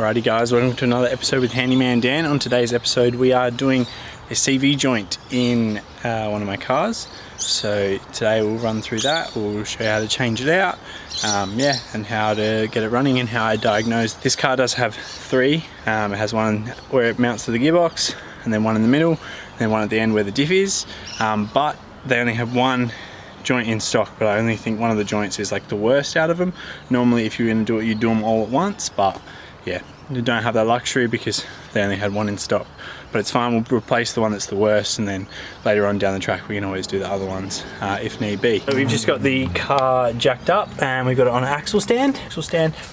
Alrighty guys, welcome to another episode with Handyman Dan. On today's episode we are doing a CV joint in one of my cars. So today we'll run through that, we'll show you how to change it out, and how to get it running and how I diagnose. This car does have three. It has one where it mounts to the gearbox, and then one in the middle, and then one at the end where the diff is, but they only have one joint in stock, but I only think one of the joints is like the worst out of them. Normally if you're going to do it, you do them all at once, but yeah, you don't have that luxury because they only had one in stock. But it's fine, we'll replace the one that's the worst, and then later on down the track we can always do the other ones if need be. So we've just got the car jacked up and we've got it on an axle stand.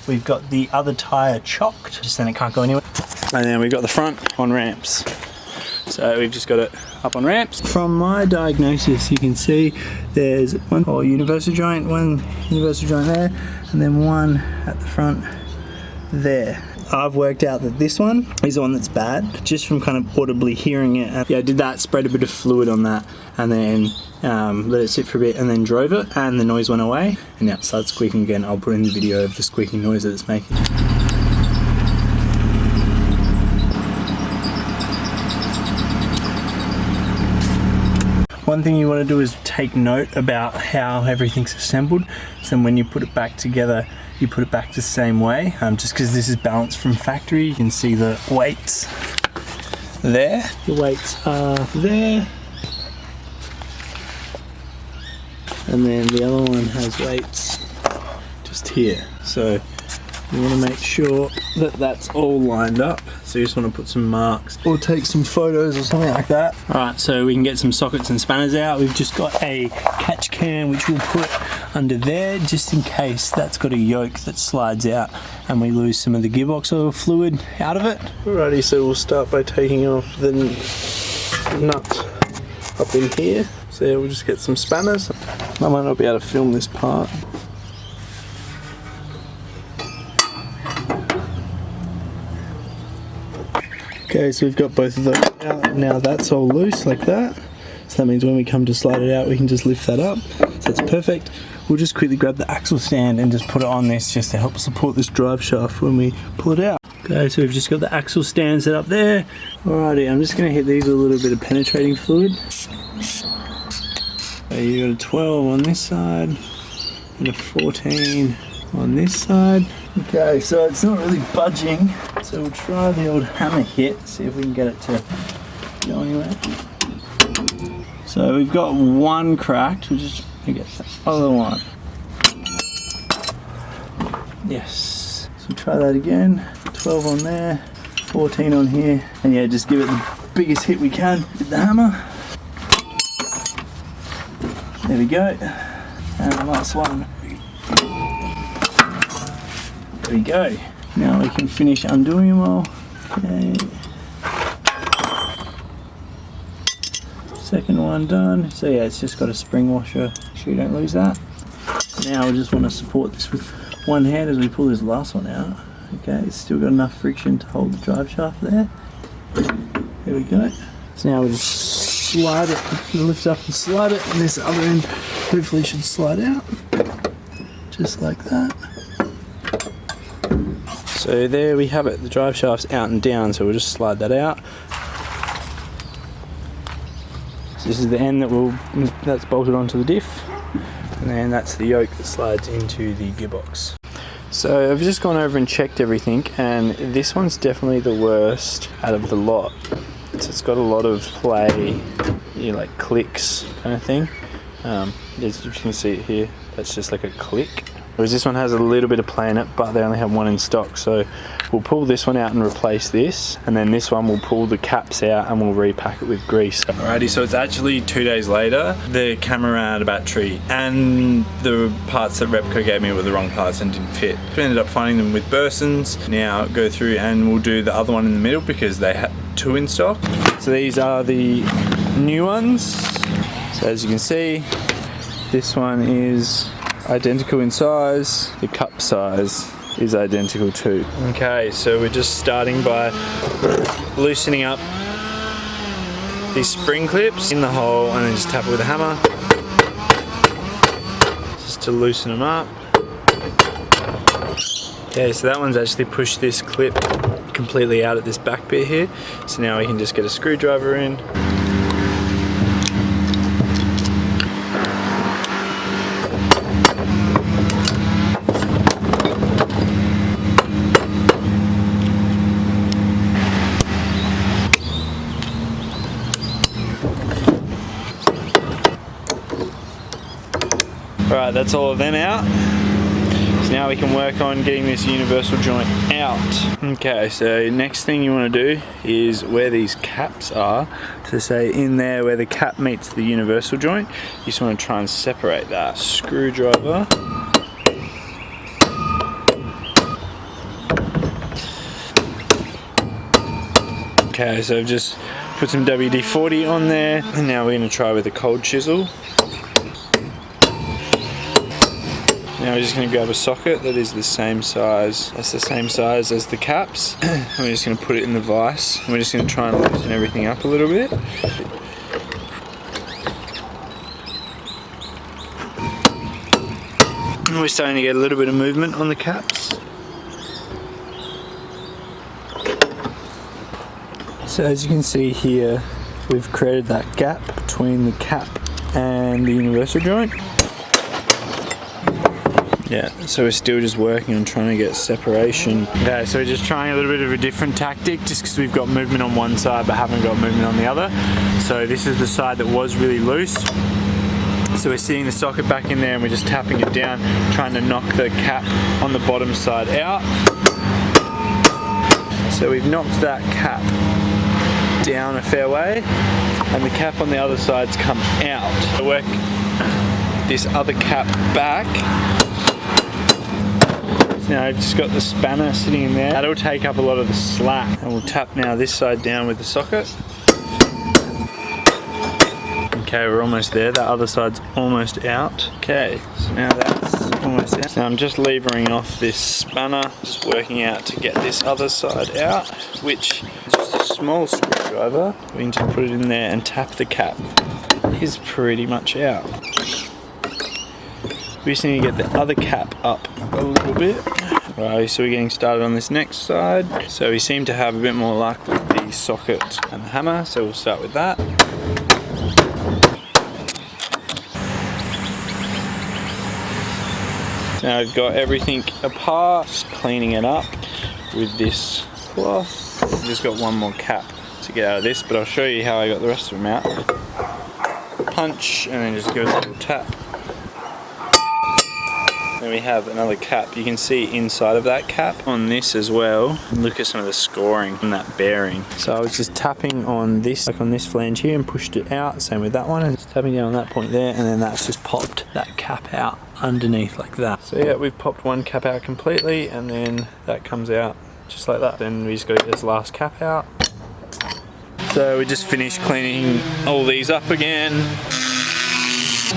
We've got the other tyre chocked, just then it can't go anywhere. And then we've got the front on ramps. So we've just got it up on ramps. From my diagnosis you can see there's one universal joint there, and then one at the front there. I've worked out that this one is the one that's bad, just from kind of audibly hearing it. Yeah, I did that, sprayed a bit of fluid on that, and then let it sit for a bit, and then drove it, and the noise went away, and now it started squeaking again. I'll put in the video of the squeaking noise that it's making. One thing you want to do is take note about how everything's assembled, so then when you put it back together you put it back the same way, just because this is balanced from factory. You can see the weights there. The weights are there, and then the other one has weights just here. So you want to make sure that that's all lined up. So you just want to put some marks or take some photos or something like that. Alright, so we can get some sockets and spanners out. We've just got a catch can which we'll put under there just in case that's got a yoke that slides out and we lose some of the gearbox oil fluid out of it. Alrighty, so we'll start by taking off the nut up in here. So yeah, we'll just get some spanners. I might not be able to film this part. Okay, so we've got both of those out. Now that's all loose like that. So that means when we come to slide it out, we can just lift that up. So that's perfect. We'll just quickly grab the axle stand and just put it on this just to help support this drive shaft when we pull it out. Okay, so we've just got the axle stand set up there. Alrighty, I'm just going to hit these with a little bit of penetrating fluid. So you got a 12 on this side and a 14 on this side. Okay, so it's not really budging, so we'll try the old hammer hit, see if we can get it to go anywhere. So we've got one cracked, we'll just get the other one. Yes, so we'll try that again. 12 on there, 14 on here, and yeah, just give it the biggest hit we can with the hammer. There we go, and the last one. There we go. Now we can finish undoing them all. Okay. Second one done. So yeah, it's just got a spring washer, so you don't lose that. Now we just want to support this with one hand as we pull this last one out. Okay, it's still got enough friction to hold the drive shaft there. There we go. So now we'll just slide it, lift up and slide it, and this other end hopefully should slide out. Just like that. So there we have it, the drive shaft's out and down, so we'll just slide that out. So this is the end that's bolted onto the diff, and then that's the yoke that slides into the gearbox. So I've just gone over and checked everything, and this one's definitely the worst out of the lot. So it's got a lot of play, like clicks kind of thing. As you can see it here, that's just like a click. Whereas this one has a little bit of play in it, but they only have one in stock. So we'll pull this one out and replace this, and then this one we'll pull the caps out and we'll repack it with grease. Alrighty, so it's actually 2 days later. The camera ran out of battery, and the parts that Repco gave me were the wrong parts and didn't fit. We ended up finding them with Bursons. Now go through and we'll do the other one in the middle because they had 2 in stock. So these are the new ones. So as you can see, this one is identical in size, the cup size is identical too. Okay, so we're just starting by loosening up these spring clips in the hole and then just tap it with a hammer just to loosen them up. Okay, so that one's actually pushed this clip completely out at this back bit here. So now we can just get a screwdriver in. Alright, that's all of them out. So now we can work on getting this universal joint out. Okay, so next thing you want to do is where these caps are. So say in there where the cap meets the universal joint, you just want to try and separate that. Screwdriver. Okay, so I've just put some WD-40 on there, and now we're going to try with a cold chisel. Now we're just going to grab a socket that is the same size. That's the same size as the caps. And we're just going to put it in the vise. And we're just going to try and loosen everything up a little bit. And we're starting to get a little bit of movement on the caps. So as you can see here, we've created that gap between the cap and the universal joint. Yeah, so we're still just working on trying to get separation. Okay, so we're just trying a little bit of a different tactic just because we've got movement on one side but haven't got movement on the other. So this is the side that was really loose. So we're sitting the socket back in there and we're just tapping it down, trying to knock the cap on the bottom side out. So we've knocked that cap down a fair way and the cap on the other side's come out. So work this other cap back. Now I've just got the spanner sitting in there. That'll take up a lot of the slack. And we'll tap now this side down with the socket. Okay, we're almost there. That other side's almost out. Okay, so now that's almost out. Now I'm just levering off this spanner, just working out to get this other side out, which is just a small screwdriver. We can just put it in there and tap the cap. It is pretty much out. We just need to get the other cap up a little bit. Right, so we're getting started on this next side. So we seem to have a bit more luck with the socket and the hammer, so we'll start with that. Now I've got everything apart, just cleaning it up with this cloth. I've just got one more cap to get out of this, but I'll show you how I got the rest of them out. Punch, and then just give it a little tap. Then we have another cap. You can see inside of that cap on this as well. Look at some of the scoring on that bearing. So I was just tapping on this, like on this flange here, and pushed it out. Same with that one, and just tapping down on that point there, and then that's just popped that cap out underneath like that. So yeah, we've popped one cap out completely, and then that comes out just like that. Then we just got to get this last cap out. So we just finished cleaning all these up again.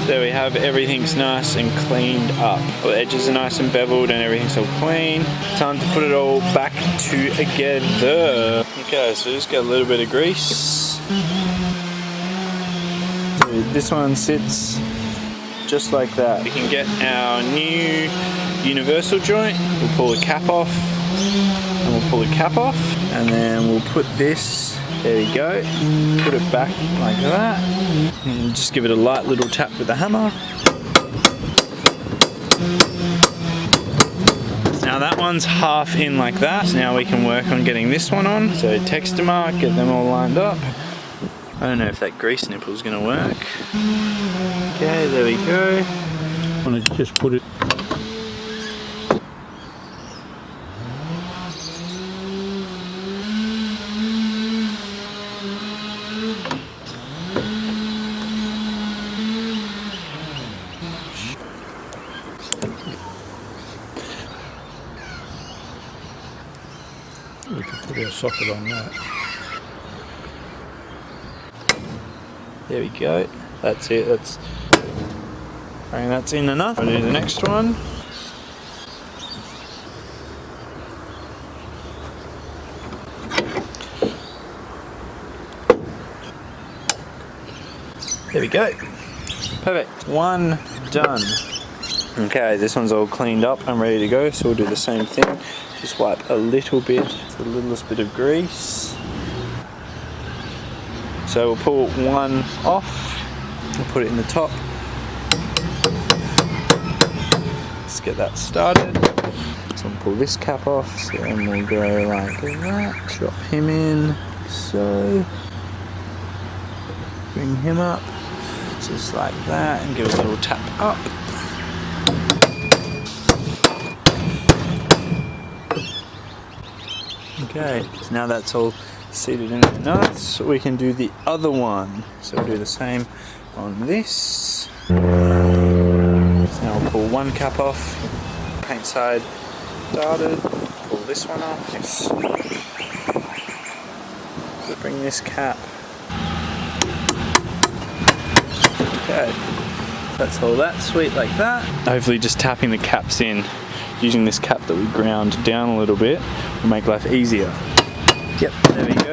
So we have everything's nice and cleaned up. All the edges are nice and beveled and everything's all clean. Time to put it all back together. Okay, so just get a little bit of grease. This one sits just like that. We can get our new universal joint. We'll pull the cap off, and we'll pull the cap off, and then we'll put this. There we go. Put it back like that. And just give it a light little tap with the hammer. Now that one's half in like that. So now we can work on getting this one on. So texture mark, get them all lined up. I don't know if that grease nipple is going to work. Okay, there we go. I want to just put it. We can put our socket on that. There we go. That's it. I think that's in enough. I'll do the next one. There we go. Perfect. One done. Okay, this one's all cleaned up and ready to go, so we'll do the same thing. Just wipe a little bit, the littlest bit of grease. So we'll pull one off, we'll put it in the top. Let's get that started. So we'll pull this cap off, so then we'll go like that, drop him in, so. Bring him up, just like that, and give us a little tap up. Okay, so now that's all seated in the nuts, we can do the other one. So we'll do the same on this. So now we'll pull one cap off, paint side started, pull this one off. Yes. So bring this cap. Okay, that's all that sweet like that. Hopefully just tapping the caps in, using this cap that we ground down a little bit, will make life easier. Yep, there we go.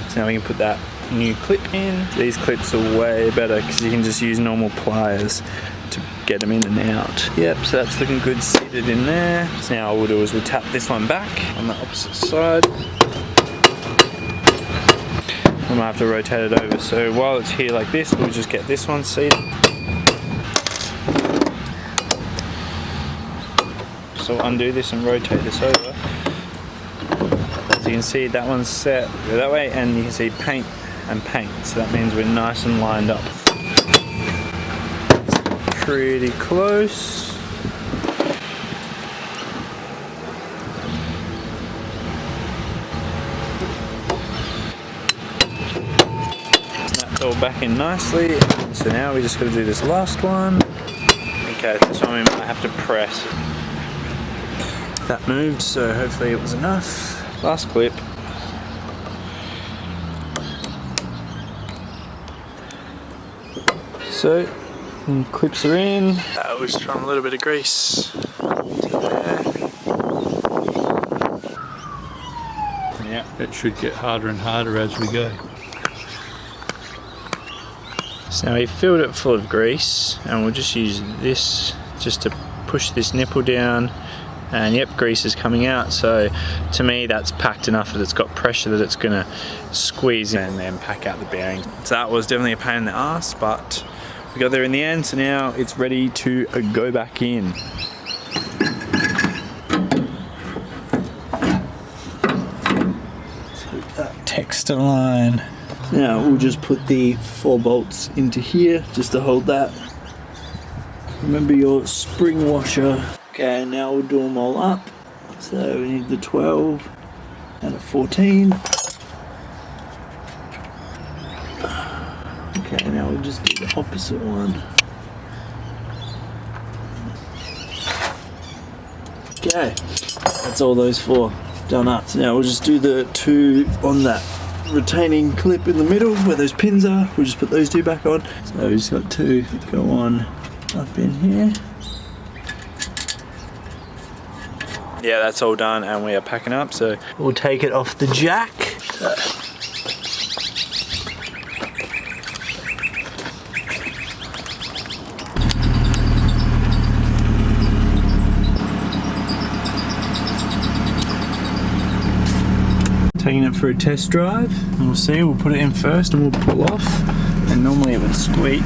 So now we can put that new clip in. These clips are way better because you can just use normal pliers to get them in and out. Yep, so that's looking good seated in there. So now all we'll do is we'll tap this one back on the opposite side. I might have to rotate it over, so while it's here like this, we'll just get this one seated. So we'll undo this and rotate this over. As you can see, that one's set, go that way, and you can see paint and paint, so that means we're nice and lined up. Pretty close. All back in nicely, so now we just got to do this last one. Okay, this one we might have to press. That moved, so hopefully it was enough. Last clip. So, clips are in. We'll just run a little bit of grease to there. Yeah, it should get harder and harder as we go. So now we've filled it full of grease, and we'll just use this just to push this nipple down, and yep, grease is coming out. So to me that's packed enough that it's got pressure that it's going to squeeze in and then pack out the bearing. So that was definitely a pain in the ass, but we got there in the end, so now it's ready to go back in. So that texture line. Now we'll just put the 4 bolts into here just to hold that. Remember your spring washer. Okay, now we'll do them all up. So we need the 12 and a 14. Okay, now we'll just do the opposite one. Okay, that's all those 4 done up. So now we'll just do the 2 on that retaining clip in the middle where those pins are. We'll just put those 2 back on. So we've just got 2 go on up in here. Yeah, that's all done and we are packing up, so we'll take it off the jack. Taking it for a test drive, and we'll see. We'll put it in first and we'll pull off, and normally it would squeak.